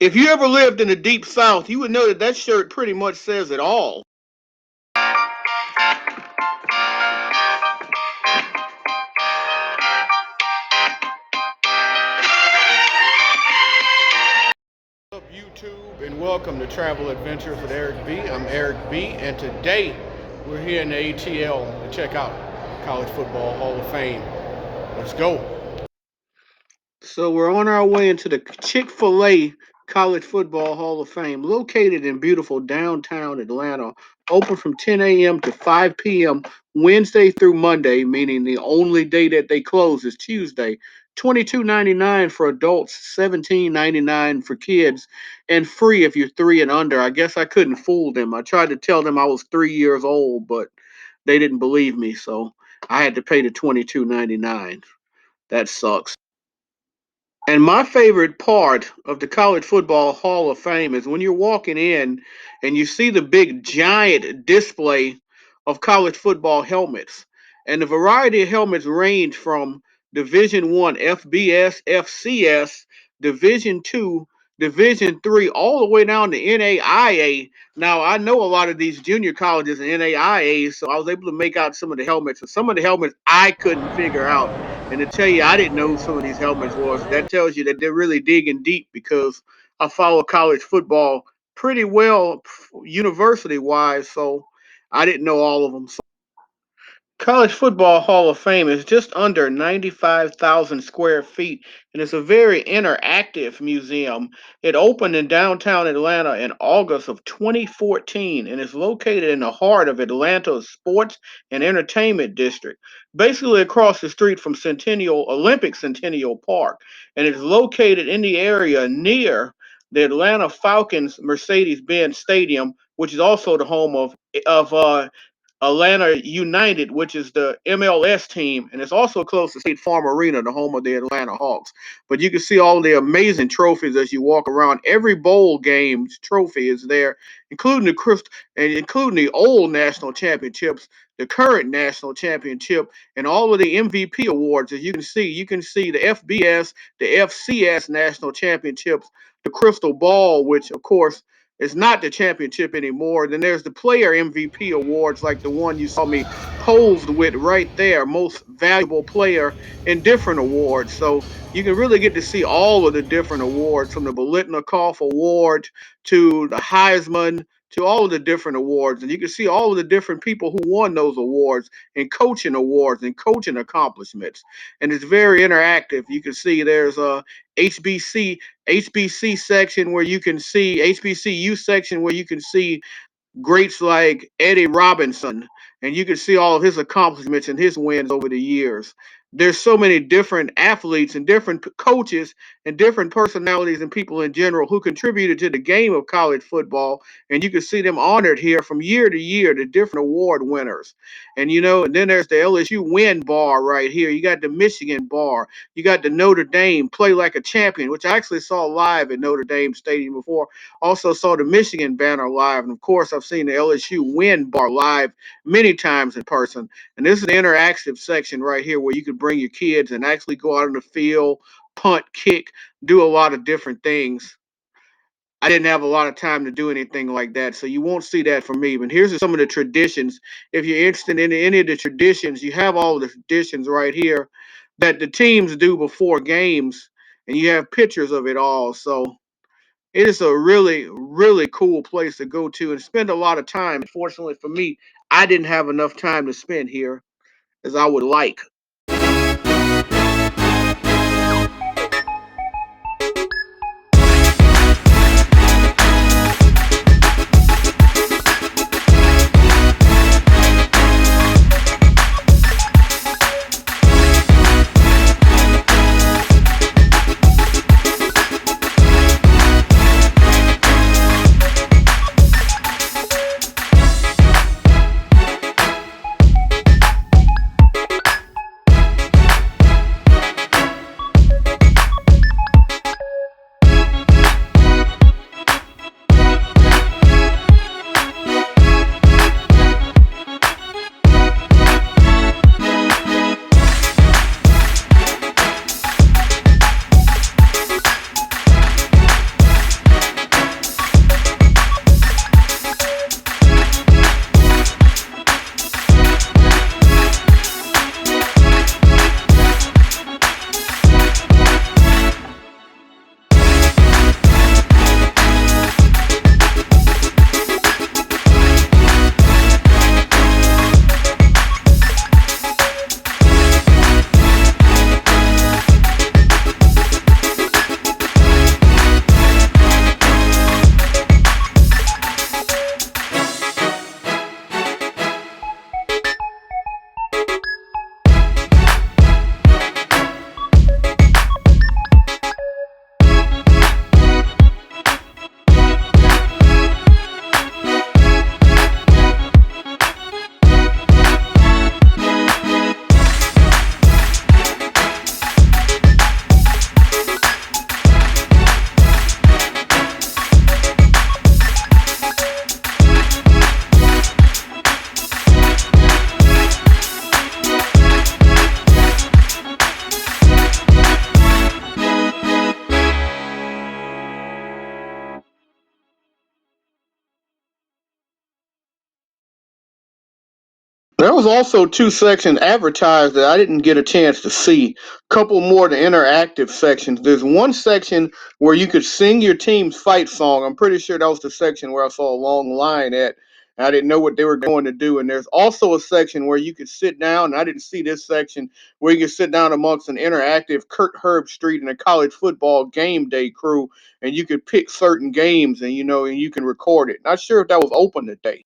If you ever lived in the deep south, you would know that that shirt pretty much says it all. What's up, YouTube, and welcome to Travel Adventures with Eric B. I'm Eric B, and today we're here in the ATL to check out College Football Hall of Fame. Let's go. So we're on our way into the Chick-fil-A College Football Hall of Fame, located in beautiful downtown Atlanta, open from 10 a.m. to 5 p.m. Wednesday through Monday, meaning the only day that they close is Tuesday. $22.99 for adults, $17.99 for kids, and free if you're 3 and under. I guess I couldn't fool them. I tried to tell them I was 3 years old, but they didn't believe me, so I had to pay the $22.99. That sucks. And my favorite part of the College Football Hall of Fame is when you're walking in and you see the big giant display of college football helmets. And the variety of helmets range from Division One, FBS, FCS, Division Two, Division Three, all the way down to NAIA. Now I know a lot of these junior colleges and NAIAs, so I was able to make out some of the helmets. And some of the helmets I couldn't figure out. And to tell you, I didn't know who some of these helmets was. That tells you that they're really digging deep because I follow college football pretty well, university wise. So I didn't know all of them. College Football Hall of Fame is just under 95,000 square feet, and it's a very interactive museum. It opened in downtown Atlanta in August of 2014 and is located in the heart of Atlanta's sports and entertainment district, basically across the street from Olympic Centennial Park, and it's located in the area near the Atlanta Falcons Mercedes-Benz Stadium, which is also the home of Atlanta United, which is the MLS team, and it's also close to State Farm Arena, the home of the Atlanta Hawks. But you can see all the amazing trophies as you walk around. Every bowl game's trophy is there, including including the old national championships, the current national championship, and all of the MVP awards. As you can see the FBS, the FCS national championships, the Crystal Ball, which of course it's not the championship anymore. Then there's the player MVP awards, like the one you saw me posed with right there, most valuable player, in different awards. So you can really get to see all of the different awards, from the Bolitnikoff Award to the Heisman to all of the different awards. And you can see all of the different people who won those awards and coaching accomplishments. And it's very interactive. You can see there's a HBC section where you can see HBCU section where you can see greats like Eddie Robinson, and you can see all of his accomplishments and his wins over the years. There's so many different athletes and different coaches and different personalities and people in general who contributed to the game of college football, and you can see them honored here from year to year, the different award winners. And then there's the LSU win bar right here. You got the Michigan bar. You got the Notre Dame play like a champion, which I actually saw live at Notre Dame Stadium before. Also saw the Michigan banner live, and of course I've seen the LSU win bar live many times in person. And this is the interactive section right here where you could bring your kids and actually go out on the field, punt, kick, do a lot of different things. I didn't have a lot of time to do anything like that, so you won't see that from me. But here's some of the traditions. If you're interested in any of the traditions, you have all the traditions right here that the teams do before games, and you have pictures of it all. So it is a really, really cool place to go to and spend a lot of time. Fortunately for me, I didn't have enough time to spend here as I would like. There was also two sections advertised that I didn't get a chance to see. A couple more of the interactive sections. There's one section where you could sing your team's fight song. I'm pretty sure that was the section where I saw a long line at. I didn't know what they were going to do. And there's also a section where you could sit down, and I didn't see this section, where you could sit down amongst an interactive Kurt Herbstreit and a college football game day crew, and you could pick certain games, and and you can record it. Not sure if that was open today.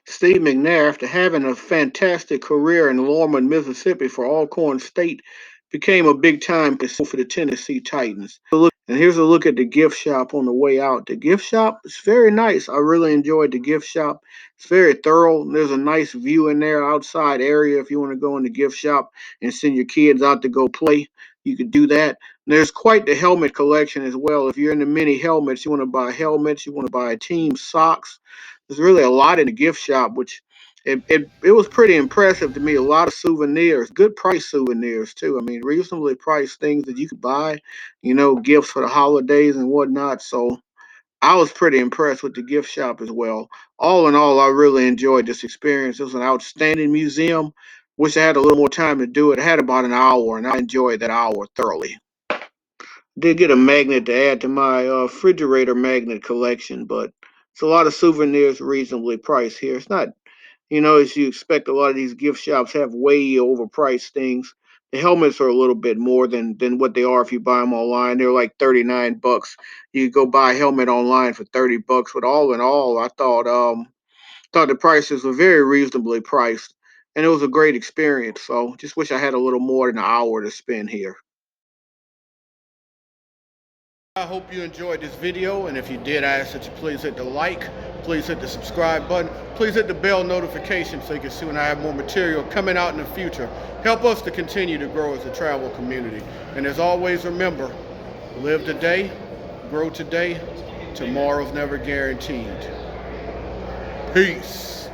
Steve Mcnair, after having a fantastic career in Lorman, Mississippi for Alcorn State, became a big-time for the Tennessee Titans. And here's a look at the gift shop on the way out. The gift shop is very nice. I really enjoyed the gift shop. It's very thorough. There's a nice view in there, outside area. If you want to go in the gift shop and send your kids out to go play, you could do that. There's quite the helmet collection as well. If you're into mini helmets, you want to buy helmets, you want to buy team socks. There's really a lot in the gift shop, which it was pretty impressive to me. A lot of souvenirs, good price souvenirs too. I mean, reasonably priced things that you could buy, gifts for the holidays and whatnot. So I was pretty impressed with the gift shop as well. All in all, I really enjoyed this experience. It was an outstanding museum. Wish I had a little more time to do it. I had about an hour, and I enjoyed that hour thoroughly. Did get a magnet to add to my refrigerator magnet collection, but it's a lot of souvenirs reasonably priced here. It's not, as you expect, a lot of these gift shops have way overpriced things. The helmets are a little bit more than what they are if you buy them online. They're like $39. You could go buy a helmet online for $30. But all in all, I thought the prices were very reasonably priced, and it was a great experience. So just wish I had a little more than an hour to spend here. I hope you enjoyed this video, and if you did, I ask that you please hit the like, please hit the subscribe button, please hit the bell notification so you can see when I have more material coming out in the future. Help us to continue to grow as a travel community. And as always, remember, live today, grow today, tomorrow's never guaranteed. Peace.